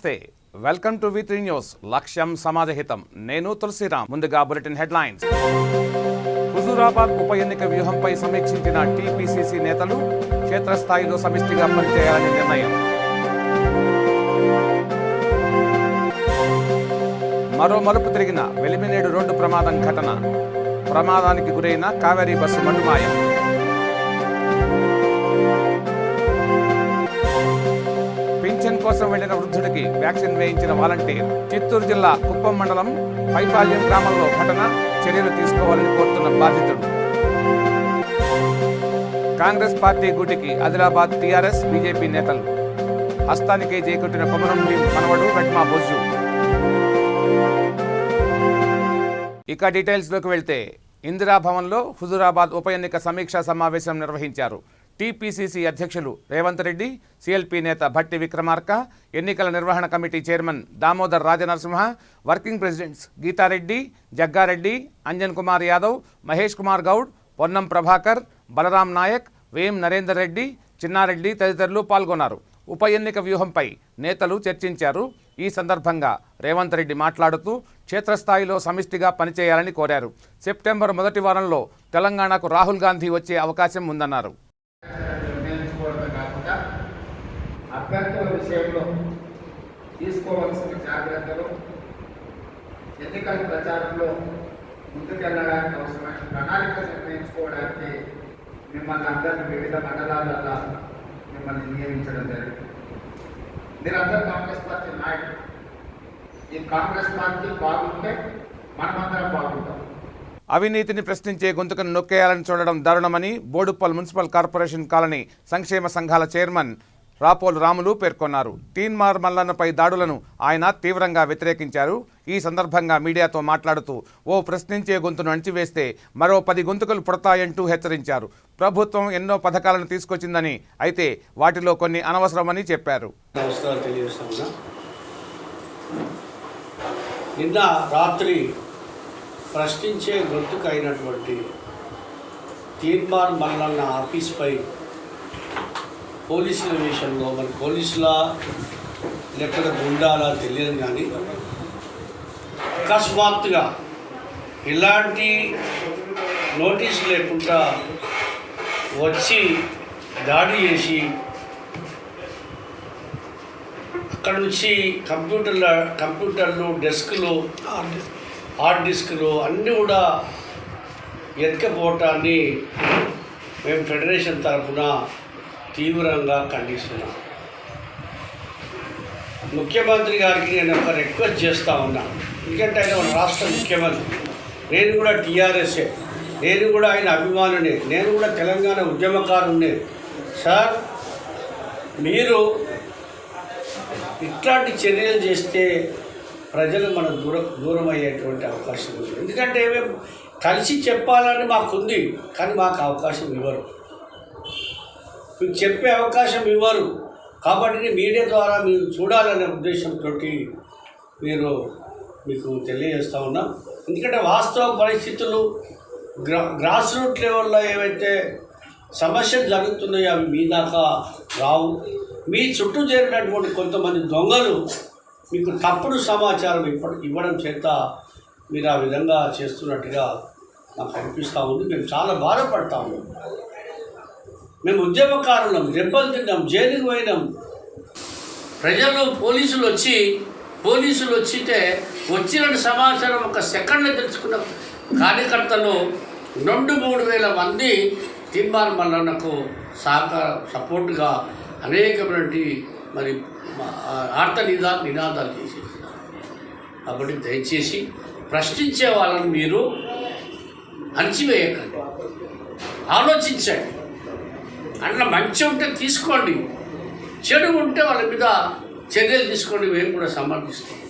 నమస్తే, welcome to V3 news. లక్ష్యం సమాజహితం. నేను తులసిరామ్. ముందుగా బులెటిన్ హెడ్లైన్స్. హుజూరాబాద్ ఉప ఎన్నిక వ్యూహంపై సమీక్షించిన టీపీసీసీ నేతలు, క్షేత్రస్థాయిలో సమిష్టిగా పనిచేయాలని నిర్ణయం. మరో మలుపు తిరిగిన వెలిమినేడు రోడ్డు ప్రమాదం ఘటన. ప్రమాదానికి గురైన కావేరీ బస్సు మటుమాయం. పింఛన్ కోసం వెళ్లిన వృద్ధుడికి వ్యాక్సిన్ వేయించిన వాలంటీర్. చిత్తూరు జిల్లా కుప్పం మండలం పైపాల్యం గ్రామంలో ఘటన. చర్యలు తీసుకోవాలని కోరుతున్న బాధితుడు. కాంగ్రెస్ పార్టీ గూటికి ఆదిలాబాద్ టీఆర్ఎస్ బీజేపీ నేతలు. హస్తానికే చేకొట్టిన కొమరం భీం మనవడు వెడ్మా బొజ్జు. ఇక డీటెయిల్స్లోకి వెళ్తే, ఇందిరాభవన్లో హుజూరాబాద్ ఉప ఎన్నిక సమీక్షా సమావేశం నిర్వహించారు. టీపీసీసీ అధ్యక్షులు రేవంత్ రెడ్డి, సీఎల్పీ నేత భట్టి విక్రమార్క, ఎన్నికల నిర్వహణ committee chairman Damodar Rajanarasimha, working presidents Geetha Reddy, Jagga Reddy, Anjan Kumar Yadav, Mahesh Kumar Goud, Ponnam Prabhakar, Balaram Naik, Vem Narender Reddy, Chinna Reddy తదితరులు పాల్గొన్నారు. ఉప ఎన్నిక వ్యూహంపై నేతలు చర్చించారు. ఈ సందర్భంగా రేవంత్ రెడ్డి మాట్లాడుతూ క్షేత్రస్థాయిలో సమిష్టిగా పనిచేయాలని కోరారు. సెప్టెంబర్ మొదటి వారంలో తెలంగాణకు రాహుల్ గాంధీ వచ్చే అవకాశం ఉందన్నారు. అభ్యర్థుల విషయంలో తీసుకోవాల్సిన జాగ్రత్తలు, ఎన్నికల ప్రచారంలో ముందుకెళ్ళడానికి అవసరమైన ప్రణాళిక నిర్ణయించుకోవడానికి మిమ్మల్ని అందరినీ వివిధ మండలాలలో మిమ్మల్ని నియమించడం జరిగింది. మీరందరూ కాంగ్రెస్ పార్టీ నాయకులు. ఈ కాంగ్రెస్ పార్టీ బాగుంటే మనమందరం బాగుంటాం. అవినీతిని ప్రశ్నించే గొంతుకను నొక్కేయాలని చూడడం దారుణమని బోడుప్పల్ మున్సిపల్ కార్పొరేషన్ కాలనీ సంక్షేమ సంఘాల చైర్మన్ రాపోలు రాములు పేర్కొన్నారు. తీన్మార్ మల్లన్నపై దాడులను ఆయన తీవ్రంగా వ్యతిరేకించారు. ఈ సందర్భంగా మీడియాతో మాట్లాడుతూ ఓ ప్రశ్నించే గొంతును అణిచివేస్తే మరో 10 గొంతుకలు పుడతాయంటూ హెచ్చరించారు. ప్రభుత్వం ఎన్నో పథకాలను తీసుకొచ్చిందని, అయితే వాటిలో కొన్ని అనవసరమని చెప్పారు. నిన్న రాత్రి ప్రశ్నించే గొంతుకు అయినటువంటి తీన్మార్ మల్లన్న ఆఫీస్పై పోలీసుల విషయంలో, మరి పోలీసుల లేకపోతే గుండాలా తెలియదు కానీ అకస్మాత్తుగా ఇలాంటి నోటీసు లేకుండా వచ్చి దాడి చేసి అక్కడ నుంచి కంప్యూటర్లు, డెస్క్లు, హార్డ్ డిస్క్లు అన్నీ కూడా ఎత్తుకపోవటాన్ని మేము ఫెడరేషన్ తరఫున తీవ్రంగా ఖండిస్తున్నాం. ముఖ్యమంత్రి గారికి నేను ఒక రిక్వెస్ట్ చేస్తూ ఉన్నాను. ఎందుకంటే ఆయన మన రాష్ట్ర ముఖ్యమంత్రి, నేను కూడా టీఆర్ఎస్ఏ, నేను కూడా ఆయన అభిమానునే, నేను కూడా తెలంగాణ ఉద్యమకారునే. సార్, మీరు ఇట్లాంటి చర్యలు చేస్తే ప్రజలు మన దూరం అయ్యేటువంటి అవకాశం ఉంది. ఎందుకంటే మేము కలిసి చెప్పాలని మాకుంది, కానీ మాకు అవకాశం ఇవ్వరు, మీకు చెప్పే అవకాశం ఇవ్వరు. కాబట్టి మీడియా ద్వారా మీరు చూడాలనే ఉద్దేశంతో మీకు తెలియజేస్తూ ఉన్నాం. ఎందుకంటే వాస్తవ పరిస్థితులు గ్రాస్ రూట్ లెవెల్లో ఏవైతే సమస్యలు జరుగుతున్నాయో అవి మీ దాకా రావు. మీ చుట్టూ చేరినటువంటి కొంతమంది దొంగలు మీకు తప్పుడు సమాచారం ఇవ్వడం చేత మీరు ఆ విధంగా చేస్తున్నట్టుగా నాకు అనిపిస్తూ ఉంది. మేము చాలా బాధపడతాము. మేము ఉద్యమకారులం, దెబ్బలు తిన్నాం, జైలుకి పోయినాం. ప్రజలు పోలీసులు వచ్చితే వచ్చిన సమాచారం ఒక సెకండ్లో తెలుసుకున్న కార్యకర్తలు 2-3 వేల మంది తీన్మార్ మల్లన్నకు సపోర్టుగా అనేకమైనటువంటి మరి నినాదాలు చేసేసి. కాబట్టి దయచేసి ప్రశ్నించే వాళ్ళని మీరు అణిచివేయకండి, ఆలోచించండి. అట్లా మంచి ఉంటే తీసుకోండి, చెడు ఉంటే వాళ్ళ మీద చర్యలు తీసుకోండి. మేము కూడా సమర్థిస్తాం.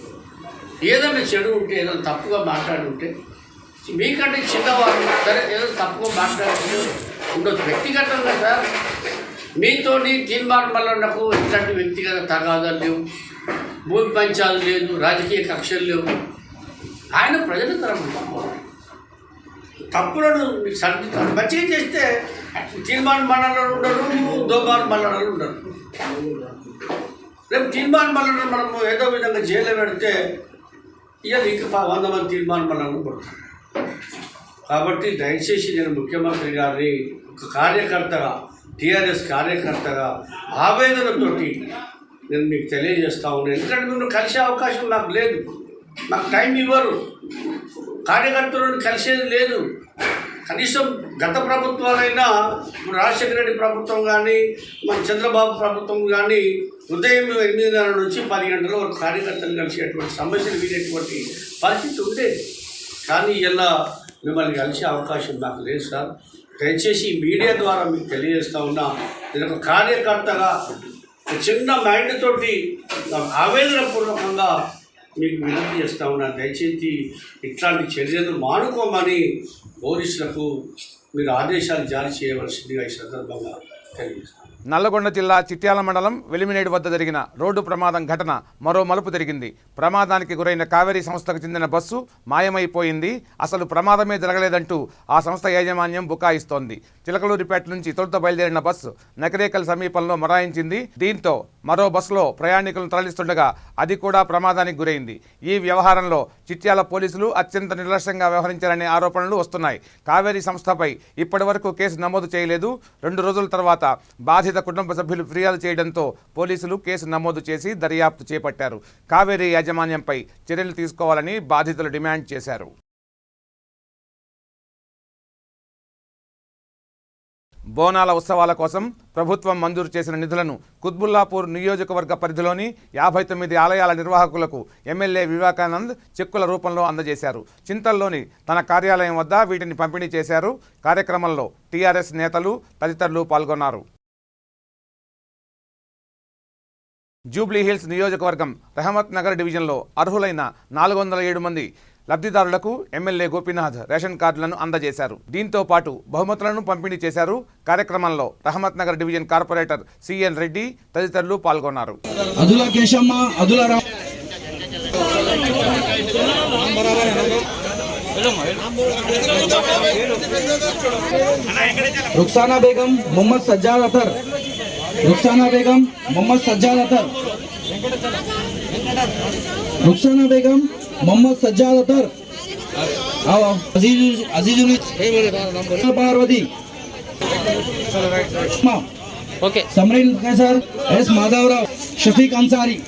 ఏదైనా చెడు ఉంటే, ఏదైనా తప్పుగా మాట్లాడి ఉంటే, మీకంటే చిన్నవాళ్ళు సరే ఏదో తప్పుగా మాట్లాడుతూ ఉండొచ్చు వ్యక్తిగతంగా. సార్, మీతోని తీన్మార్ మల్లన్నకు ఇట్లాంటి వ్యక్తిగత తగాదాలు లేవు, భూమి పంచాలు లేదు, రాజకీయ కక్షలు లేవు. ఆయన ప్రజల తరఫున తప్పులను సరిదిద్దాలి. మంచిగా చేస్తే తీర్మాన మండలాలు ఉండరు, దోమాన్ మండలాలు ఉండరు. రేపు తీర్మానం వలన మనము ఏదో విధంగా జైల్లో పెడితే ఇక ఇంకా 100 మంది తీర్మానం వలన పడుతుంది. కాబట్టి దయచేసి నేను ముఖ్యమంత్రి గారిని ఒక కార్యకర్తగా, టీఆర్ఎస్ కార్యకర్తగా ఆవేదనతోటి నేను మీకు తెలియజేస్తా ఉన్నాను. ఎందుకంటే మీరు కలిసే అవకాశం నాకు లేదు, నాకు టైం ఇవ్వరు, కార్యకర్తలను కలిసేది లేదు. కనీసం గత ప్రభుత్వాలైనా రాజశేఖర రెడ్డి ప్రభుత్వం కానీ మన చంద్రబాబు ప్రభుత్వం కానీ ఉదయం 8:30 నుంచి 10 గంటల వరకు కార్యకర్తలు కలిసేటువంటి సమస్యలు వినేటువంటి పరిస్థితి ఉండేది. కానీ ఇలా మిమ్మల్ని కలిసే అవకాశం నాకు లేదు సార్. దయచేసి మీడియా ద్వారా మీకు తెలియజేస్తా ఉన్నా, నేను ఒక కార్యకర్తగా చిన్న మైండ్ తోటి ఆవేదనపూర్వకంగా మీకు వినతి చేస్తూ ఉన్నాను. దయచేసి ఇట్లాంటి చర్యలు మానుకోమని పోలీసులకు మీరు ఆదేశాలు జారీ చేయవలసిందిగా ఈ సందర్భంగా తెలియజేస్తాను. నల్లగొండ జిల్లా చిట్యాల మండలం వెలిమినేడు వద్ద జరిగిన రోడ్డు ప్రమాదం ఘటన మరో మలుపు తిరిగింది. ప్రమాదానికి గురైన కావేరీ సంస్థకు చెందిన బస్సు మాయమైపోయింది. అసలు ప్రమాదమే జరగలేదంటూ ఆ సంస్థ యాజమాన్యం బుకాయిస్తోంది. చిలకలూరిపేట నుంచి తొలుత బయలుదేరిన బస్సు నకరేకల్ సమీపంలో మొరాయించింది. దీంతో మరో బస్సులో ప్రయాణికులను తరలిస్తుండగా అది కూడా ప్రమాదానికి గురైంది. ఈ వ్యవహారంలో చిట్యాల పోలీసులు అత్యంత నిర్లక్ష్యంగా వ్యవహరించారనే ఆరోపణలు వస్తున్నాయి. కావేరీ సంస్థపై ఇప్పటివరకు కేసు నమోదు చేయలేదు. 2 రోజుల తర్వాత బాధిత కుటుంబ సభ్యులు ఫిర్యాదు చేయడంతో పోలీసులు కేసు నమోదు చేసి దర్యాప్తు చేపట్టారు. కావేరీ యాజమాన్యంపై చర్యలు తీసుకోవాలని బాధితులు డిమాండ్ చేశారు. బోనాల ఉత్సవాల కోసం ప్రభుత్వం మంజూరు చేసిన నిధులను కుత్బుల్లాపూర్ నియోజకవర్గ పరిధిలోని 59 ఆలయాల నిర్వాహకులకు ఎమ్మెల్యే వివేకానంద్ చెక్కుల రూపంలో అందజేశారు. చింతల్లోని తన కార్యాలయం వద్ద వీటిని పంపిణీ చేశారు. కార్యక్రమంలో టీఆర్ఎస్ నేతలు తదితరులు పాల్గొన్నారు. జూబ్లీహిల్స్ నియోజకవర్గం రహమత్ నగర్ డివిజన్లో అర్హులైన 407 మంది లబ్ధిదారులకు ఎమ్మెల్యే గోపీనాథ్ రేషన్ కార్డులను అందజేశారు. దీంతో పాటు బహుమతులను పంపిణీ చేశారు. కార్యక్రమంలో Rahmat Nagar division corporator CN Reddy తదితరులు పాల్గొన్నారు. रुखसाना बेगम मोहम्मद सज्जाद अतर, रुखसाना बेगम मोहम्मद सज्जाद अतर, रुखसाना बेगम मोहम्मद सज्जाद अतर, अजीजुल पार्वती, समरीन कैसर, एस माधवराव, शफीक अंसारी.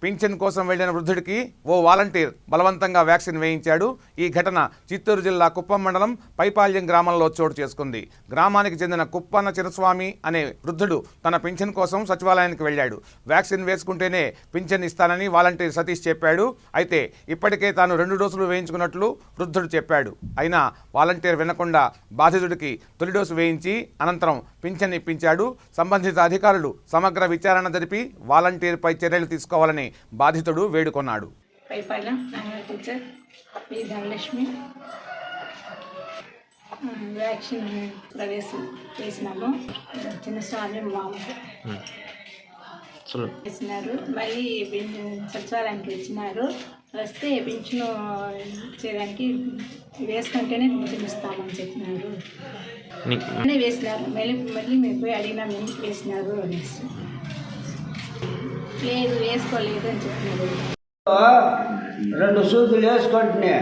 పింఛన్ కోసం వెళ్లిన వృద్ధుడికి ఓ వాలంటీర్ బలవంతంగా వ్యాక్సిన్ వేయించాడు. ఈ ఘటన చిత్తూరు జిల్లా కుప్పం మండలం పైపాల్యం గ్రామంలో చోటు చేసుకుంది. గ్రామానికి చెందిన కుప్పన్న చిరస్వామి అనే వృద్ధుడు తన పింఛన్ కోసం సచివాలయానికి వెళ్ళాడు. వ్యాక్సిన్ వేసుకుంటేనే పింఛన్ ఇస్తానని వాలంటీర్ సతీష్ చెప్పాడు. అయితే ఇప్పటికే తాను 2 డోసులు వేయించుకున్నట్లు వృద్ధుడు చెప్పాడు. అయినా వాలంటీర్ వినకుండా బాధితుడికి తొలి డోసు వేయించి అనంతరం పింఛన్ ఇప్పించాడు. సంబంధిత అధికారులు సమగ్ర విచారణ జరిపి వాలంటీర్పై చర్యలు తీసుకోవాలని బాధితుడు వేడుకొన్నాడు. Paipalem teacher P Dhanalakshmi vaccine ప్రవేశం చేసినాము. చిన్నస్వామి మామూలు వేసినారు. మళ్ళీ సచివాలయానికి వచ్చినారు. వస్తే పింఛను చేయడానికి వేసుకుంటేనే పింఛను ఇస్తామని చెప్పినారు. వేసినారు. మళ్ళీ మేము పోయి అడిగినాం ఎందుకు వేసినారు అనేసి. లేదు వేసుకోలేదు అని చెప్పినారు. 2 సూదులు వేసుకుంటున్నా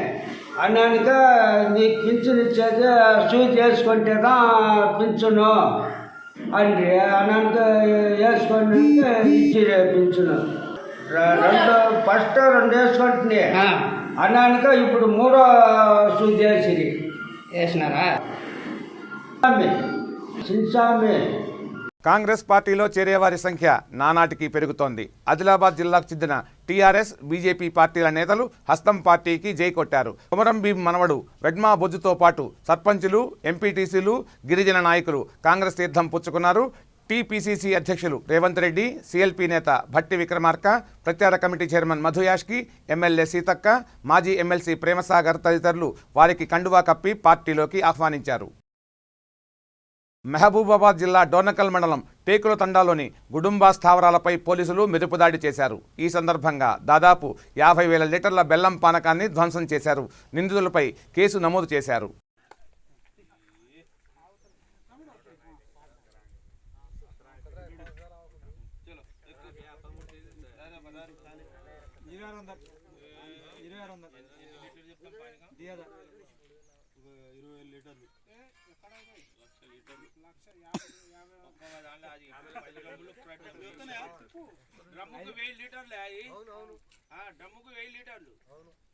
అన్నాక నీకు పింఛను ఇచ్చేది సూది వేసుకుంటేదా పింఛను అండి అన్నాక వేసుకుంటే ఇచ్చిరే పింఛను. ఫస్ట్ 2 వేసుకుంటున్నా అన్నాక ఇప్పుడు 3వ సూది వేసినారా సింసామి. కాంగ్రెస్ పార్టీలో చేరేవారి సంఖ్య నానాటికి పెరుగుతోంది. ఆదిలాబాద్ జిల్లాకు చెందిన టీఆర్ఎస్, బీజేపీ పార్టీల నేతలు హస్తం పార్టీకి జై కొట్టారు. కొమరం భీం మనవడు వెడ్మా బొజ్జుతో పాటు సర్పంచులు, ఎంపీటీసీలు, గిరిజన నాయకులు కాంగ్రెస్ తీర్థం పుచ్చుకున్నారు. టీపీసీసీ అధ్యక్షులు రేవంత్ రెడ్డి, సీఎల్పీ నేత భట్టి విక్రమార్క, ప్రచార committee chairman Madhu Yaskhi, MLA Seethakka, మాజీ ఎమ్మెల్సీ ప్రేమసాగర్ తదితరులు వారికి కండువా కప్పి పార్టీలోకి ఆహ్వానించారు. మహబూబాబాద్ జిల్లా డోర్నకల్ మండలం టేకుల తండాలోని గుడుంబా స్థావరాలపై పోలీసులు మెరుపుదాడి చేశారు. ఈ సందర్భంగా దాదాపు 50,000 లీటర్ల బెల్లం పానకాన్ని ధ్వంసం చేశారు. నిందితులపై కేసు నమోదు చేశారు.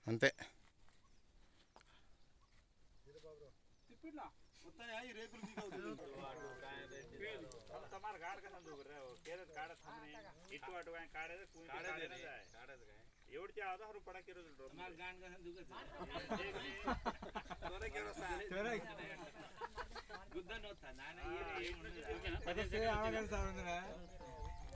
అంతే.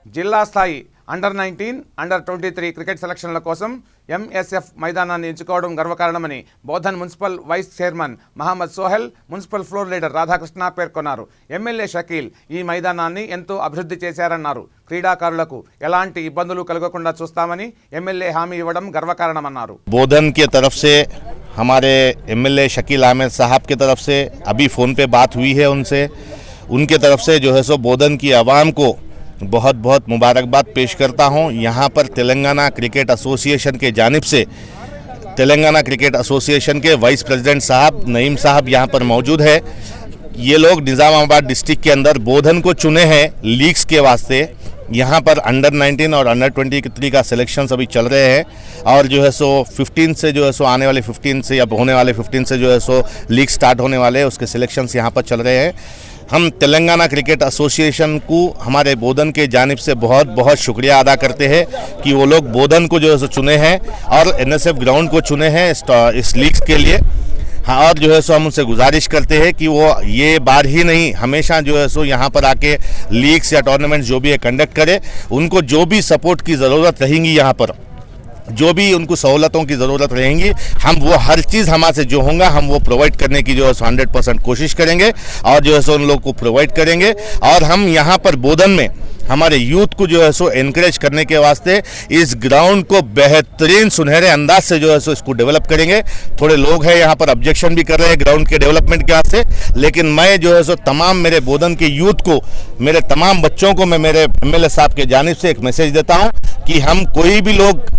జిల్లా స్థాయి అండర్-19, అండర్-23 క్రికెట్ సెలక్షన్ల కోసం ఎంఎస్ఎఫ్ మైదానాన్ని ఎంచుకోవడం గర్వకారణమని Bodhan municipal vice chairman Mohammed Sohail, municipal floor leader Radhakrishna పేర్కొన్నారు. ఎమ్మెల్యే షకీల్ ఈ మైదానాన్ని ఎంతో అభివృద్ధి చేశారన్నారు. క్రీడాకారులకు ఎలాంటి ఇబ్బందులు కలగకుండా చూస్తామని ఎమ్మెల్యే హామీ ఇవ్వడం గర్వకారణమన్నారు. बोधन के तरफ से हमारे एमएलए शकील अहमद साहब की तरफ से अभी फ़ोन पे बात हुई है उनसे, उनके तरफ से जो है सो बोधन की आवाम को बहुत बहुत मुबारकबाद पेश करता हूं। यहां पर तेलंगाना क्रिकेट एसोसिएशन के जानिब से तेलंगाना क्रिकेट एसोसिएशन के वाइस प्रेसिडेंट साहब नईम साहब यहां पर मौजूद है। ये लोग निज़ामाबाद डिस्ट्रिक्ट के अंदर बोधन को चुने हैं लीग्स के वास्ते। यहाँ पर अंडर-19 और अंडर-23 का सिलेक्शन अभी चल रहे हैं और जो है सो 15 से जो है सो आने वाले 15 से या होने वाले 15 से जो है सो लीग स्टार्ट होने वाले हैं, उसके सिलेक्शंस यहाँ पर चल रहे हैं। हम तेलंगाना क्रिकेट एसोसिएशन को हमारे बोधन के जानिब से बहुत बहुत शुक्रिया अदा करते हैं कि वो लोग बोधन को जो है सो चुने हैं और एनएसएफ ग्राउंड को चुने हैं इस लीग्स के लिए। हाँ, और जो है सो हम उनसे गुजारिश करते हैं कि वो ये बार ही नहीं हमेशा जो है सो यहाँ पर आके लीग्स या टूर्नामेंट्स जो भी है कंडक्ट करे। उनको जो भी सपोर्ट की ज़रूरत रहेंगी, यहाँ पर जो भी उनको सहूलतों की ज़रूरत रहेंगी, हम वो हर चीज़ हमारे से जो होगा हम वो प्रोवाइड करने की जो है सो 100% कोशिश करेंगे और जो है सो उन लोग को प्रोवाइड करेंगे। और हम यहाँ पर बोधन में हमारे यूथ को जो है सो एनकरेज करने के वास्ते इस ग्राउंड को बेहतरीन सुनहरे अंदाज से जो है सो इसको डेवलप करेंगे। थोड़े लोग हैं यहाँ पर ऑब्जेक्शन भी कर रहे हैं ग्राउंड के डेवलपमेंट के वास्ते, लेकिन मैं जो है सो तमाम मेरे बोधन के यूथ को, मेरे तमाम बच्चों को मैं मेरे एमएलए साहब के जानिब से एक मैसेज देता हूँ कि हम कोई भी लोग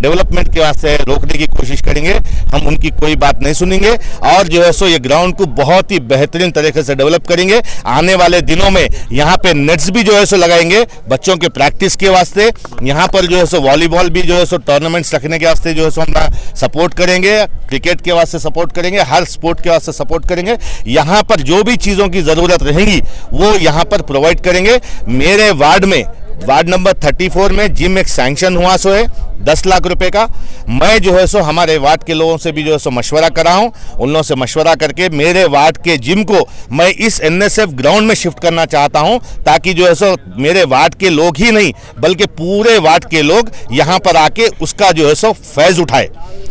डेवलपमेंट के वास्ते रोकने की कोशिश करेंगे, हम उनकी कोई बात नहीं सुनेंगे और जो है सो ये ग्राउंड को बहुत ही बेहतरीन तरीके से डेवलप करेंगे। आने वाले दिनों में यहाँ पे नेट्स भी जो है सो लगाएंगे बच्चों के प्रैक्टिस के वास्ते। यहाँ पर जो है सो वॉलीबॉल भी जो है सो टूर्नामेंट्स रखने के वास्ते जो है सो हम सपोर्ट करेंगे, क्रिकेट के वास्ते सपोर्ट करेंगे, हर स्पोर्ट के वास्ते सपोर्ट करेंगे। यहाँ पर जो भी चीज़ों की ज़रूरत रहेगी वो यहाँ पर प्रोवाइड करेंगे। मेरे वार्ड में वार्ड नंबर 34 में जिम एक सैंक्शन हुआ सो है 10 लाख रुपए का। मैं जो है सो हमारे वार्ड के लोगों से भी जो है सो मशवरा करा हूँ, उन लोगों से मशवरा करके मेरे वार्ड के जिम को मैं इस एनएसएफ ग्राउंड में शिफ्ट करना चाहता हूँ, ताकि जो है सो मेरे वार्ड के लोग ही नहीं बल्कि पूरे वार्ड के लोग यहाँ पर आके उसका जो है सो फैज़ उठाए।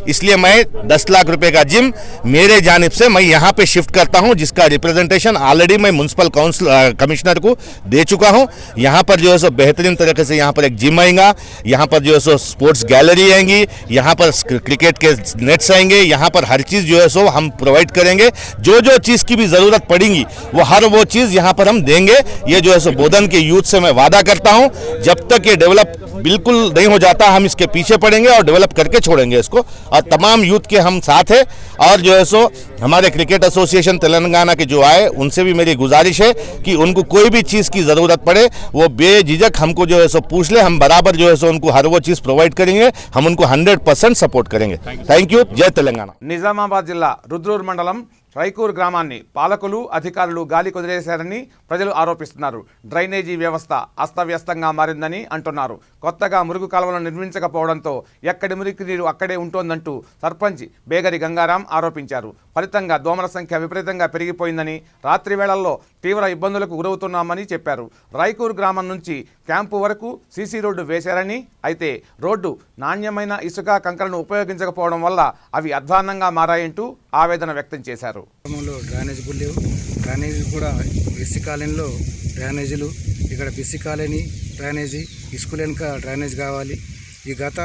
इसलिए मैं 10 लाख रुपए का जिम मेरे जानिब से मैं यहाँ पे शिफ्ट करता हूँ, जिसका रिप्रेजेंटेशन ऑलरेडी मैं म्यूनसिपल काउंसिल कमिश्नर को दे चुका हूँ। यहाँ पर जो है सो बेहतरीन तरीके से यहाँ पर एक जिम आएगा, यहाँ पर जो है सो स्पोर्ट्स गैलरी आएंगी, यहाँ पर क्रिकेट के नेट्स आएंगे, यहाँ पर हर चीज़ जो है सो हम प्रोवाइड करेंगे। जो जो चीज़ की भी ज़रूरत पड़ेगी वो हर वो चीज़ यहाँ पर हम देंगे। ये जो है सो बोधन के यूथ से मैं वादा करता हूँ, जब तक ये डेवलप बिल्कुल नहीं हो जाता हम इसके पीछे पड़ेंगे और डेवलप करके छोड़ेंगे इसको। और तमाम यूथ के हम साथ हैं और जो है सो हमारे क्रिकेट एसोसिएशन तेलंगाना के जो आए उनसे भी मेरी गुजारिश है कि उनको कोई भी चीज़ की ज़रूरत पड़े वो बेझिझक हमको जो है सो पूछ ले, हम बराबर जो है सो उनको हर वो चीज़ प्रोवाइड करेंगे, हम उनको 100% सपोर्ट करेंगे। Thank you. जय तेलंगाना। నిజామాబాద్ జిల్లా రుద్రూర్ మండలం రైకూర్ గ్రామాన్ని పాలకులు అధికారులు గాలి కుదిరేశారని ప్రజలు ఆరోపిస్తున్నారు. డ్రైనేజీ వ్యవస్థ అస్తవ్యస్తంగా మారిందని అంటున్నారు. కొత్తగా మురుగు కాలువలను నిర్మించకపోవడంతో ఎక్కడి మురికి నీరు అక్కడే ఉంటోందంటూ సర్పంచ్ బేగరి గంగారాం ఆరోపించారు. ఫలితంగా దోమల సంఖ్య విపరీతంగా పెరిగిపోయిందని, రాత్రి వేళల్లో తీవ్ర ఇబ్బందులకు గురవుతున్నామని చెప్పారు. రైకూర్ గ్రామం నుంచి క్యాంపు వరకు సీసీ రోడ్డు వేశారని, అయితే రోడ్డు నాణ్యమైన ఇసుక కంకరను ఉపయోగించకపోవడం వల్ల అవి అధ్వాన్నంగా మారాయంటూ ఆవేదన వ్యక్తం చేశారు. గ్రామంలో డ్రైనేజీలు లేవు. డ్రైనేజీ కూడా బీసీ కాలనీలో డ్రైనేజీలు, ఇక్కడ బీసీ కాలనీ డ్రైనేజీ, స్కూల్ వెనుక డ్రైనేజ్ కావాలి. ఈ గత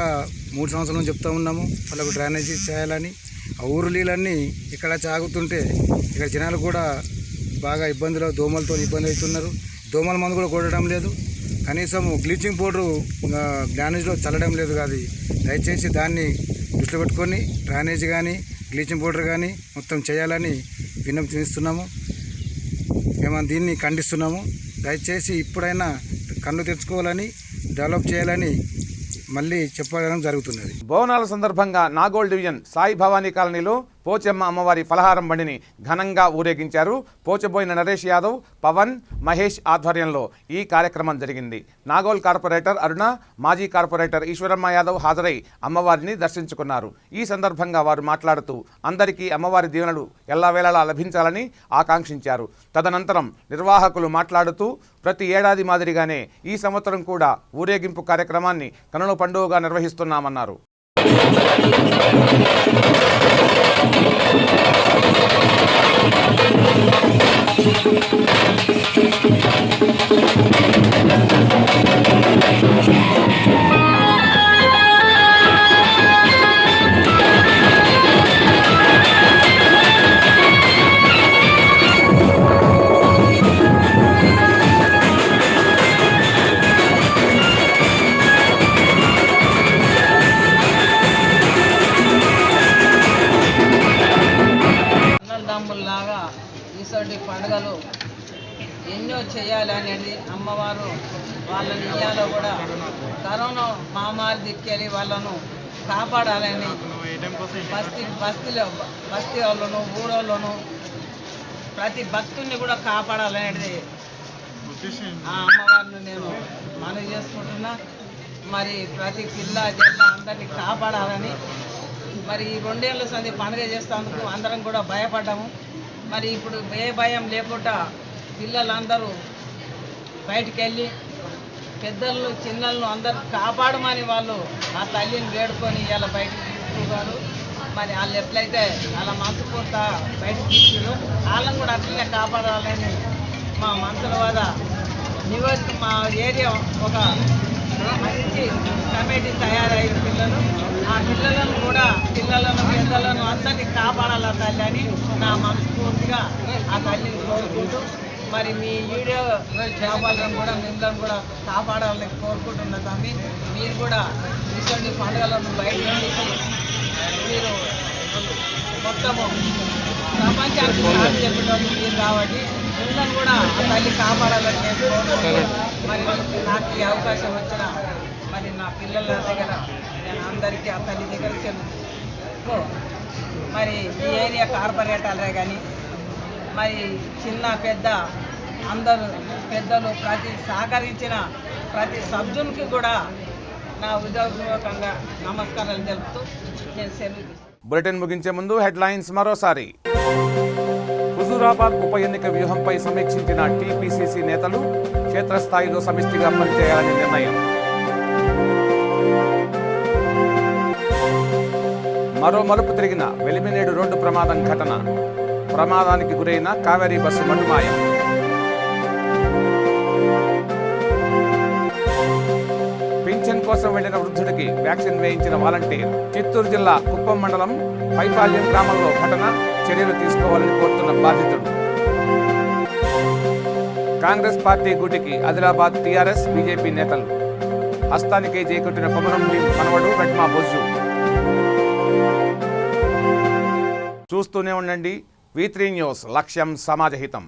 3 సంవత్సరాల నుంచి చెప్తూ ఉన్నాము వాళ్ళకు డ్రైనేజీ చేయాలని. ఆ ఊరు నీళ్ళన్నీ ఇక్కడ చాగుతుంటే ఇక్కడ జనాలు కూడా బాగా దోమలతో ఇబ్బంది అవుతున్నారు. దోమల మందు కూడా కొట్టడం లేదు. కనీసం బ్లీచింగ్ పౌడరు డ్రైనేజ్లో చల్లడం లేదు. అది దయచేసి దాన్ని దృష్టిలో పెట్టుకొని డ్రైనేజ్ కానీ బ్లీచింగ్ పౌడర్ కానీ మొత్తం చేయాలని విన్నవిస్తున్నాము. మేము దీన్ని ఖండిస్తున్నాము. దయచేసి ఇప్పుడైనా కన్ను తెచ్చుకోవాలని డెవలప్ చేయాలని మళ్ళీ చెప్పడం జరుగుతున్నది. బోనాల సందర్భంగా నాగోల్ డివిజన్ సాయి భవానీ కాలనీలో పోచమ్మ అమ్మవారి ఫలహారం బండిని ఘనంగా ఊరేగించారు. పోచబోయిన నరేష్ యాదవ్, పవన్, మహేష్ ఆధ్వర్యంలో ఈ కార్యక్రమం జరిగింది. నాగోల్ కార్పొరేటర్ అరుణ, మాజీ కార్పొరేటర్ ఈశ్వరమ్మ యాదవ్ హాజరై అమ్మవారిని దర్శించుకున్నారు. ఈ సందర్భంగా వారు మాట్లాడుతూ అందరికీ అమ్మవారి దీవెనలు ఎల్లవేళలా లభించాలని ఆకాంక్షించారు. తదనంతరం నిర్వాహకులు మాట్లాడుతూ ప్రతి ఏడాది మాదిరిగానే ఈ సంవత్సరం కూడా ఊరేగింపు కార్యక్రమాన్ని కనుల పండుగగా నిర్వహిస్తున్నామన్నారు. అన్నదమ్ముల్లాగా ఈసోటి పండుగలు ఎన్నో చేయాలి అనేది అమ్మవారు వాళ్ళని ఇయ్యాలో కూడా కరోనా మహమ్మారి దిక్కెళ్ళి వాళ్ళను కాపాడాలని బస్తీ వాళ్ళను ఊరోళ్ళను ప్రతి భక్తుల్ని కూడా కాపాడాలనేది ఆ అమ్మవారిని నేను మనవి చేసుకుంటున్నా. మరి ప్రతి పిల్ల జల్ల అందరినీ కాపాడాలని మరి ఈ 2 ఏళ్ళ సంది పండుగ చేసేందుకు అందరం కూడా భయపడ్డాము. మరి ఇప్పుడు ఏ భయం లేకుండా పిల్లలందరూ బయటికి వెళ్ళి పెద్దలను చిన్నలను అందరూ కాపాడమని వాళ్ళు ఆ తల్లిని వేడుకొని ఇలా బయటకు తీసుకున్నారు. మరి వాళ్ళు ఎట్లయితే వాళ్ళ మనసుకుంటా బయటకు తీసుకురు వాళ్ళని కూడా అట్లనే కాపాడాలని మా మనసులవాద మా ఏరియా ఒక మంచి కమిటీ తయారైన పిల్లలు ఆ పిల్లలను కూడా పిల్లలను పెద్దలను అందరినీ కాపాడాల తల్లి అని నా మనస్ఫూర్తిగా ఆ తల్లిని కోరుకుంటూ మరి మీ వీడియో చేపలను కూడా మిమ్మల్ని కూడా కాపాడాలని కోరుకుంటున్న తమ్మి. మీరు కూడా ఇటువంటి పండుగలను బయట తీసి మీరు మొత్తము ప్రపంచానికి సాధి చెప్పేటప్పుడు మీరు కాబట్టి మిమ్మల్ని కూడా ఆ తల్లి కాపాడాలని నేను కోరుకుంటున్నాను. మరి నాకు ఈ అవకాశం వచ్చిన మరి నా పిల్లల దగ్గర నేను అందరికీ ఆ తల్లి దగ్గర చెల్లు మరి ఈ ఏరియా కార్పొరేటర్లే కానీ మరి చిన్న పెద్ద అందరూ పెద్దలు ప్రతి సహకరించిన ప్రతి సభ్యునికి కూడా నా ఉద్యోగపూర్వకంగా నమస్కారాలు తెలుపుతూ నేను సెలవు. బులెటిన్ ముగించే ముందు హెడ్లైన్స్ మరోసారి. హుజూరాబాద్ ఉప ఎన్నిక వ్యూహంపై సమీక్షించిన టీపీసీసీ నేతలు, క్షేత్రస్థాయిలో సమిష్టిగా పనిచేయాలని నిర్ణయం. మరో మలుపు తిరిగిన వెలిమినేడు రోడ్డు ప్రమాదం ఘటన. ప్రమాదానికి గురైన కావేరీ బస్సు మటుమాయం. పింఛన్ కోసం వెళ్లిన వృద్ధుడికి వ్యాక్సిన్ వేయించిన వాలంటీర్. చిత్తూరు జిల్లా కుప్పం మండలం పైపాల్యం గ్రామంలో ఘటన. చర్యలు తీసుకోవాలని కోరుతున్న బాధితుడు. కాంగ్రెస్ పార్టీ గుటికి ఆదిలాబాద్ టీఆర్ఎస్ బీజేపీ నేతలు. హస్తానికే చేకొట్టిన కొమరం భీం మనవడు వెడ్మా బొజ్జు. చూస్తూనే ఉండండి V3 న్యూస్, లక్ష్యం సమాజహితం.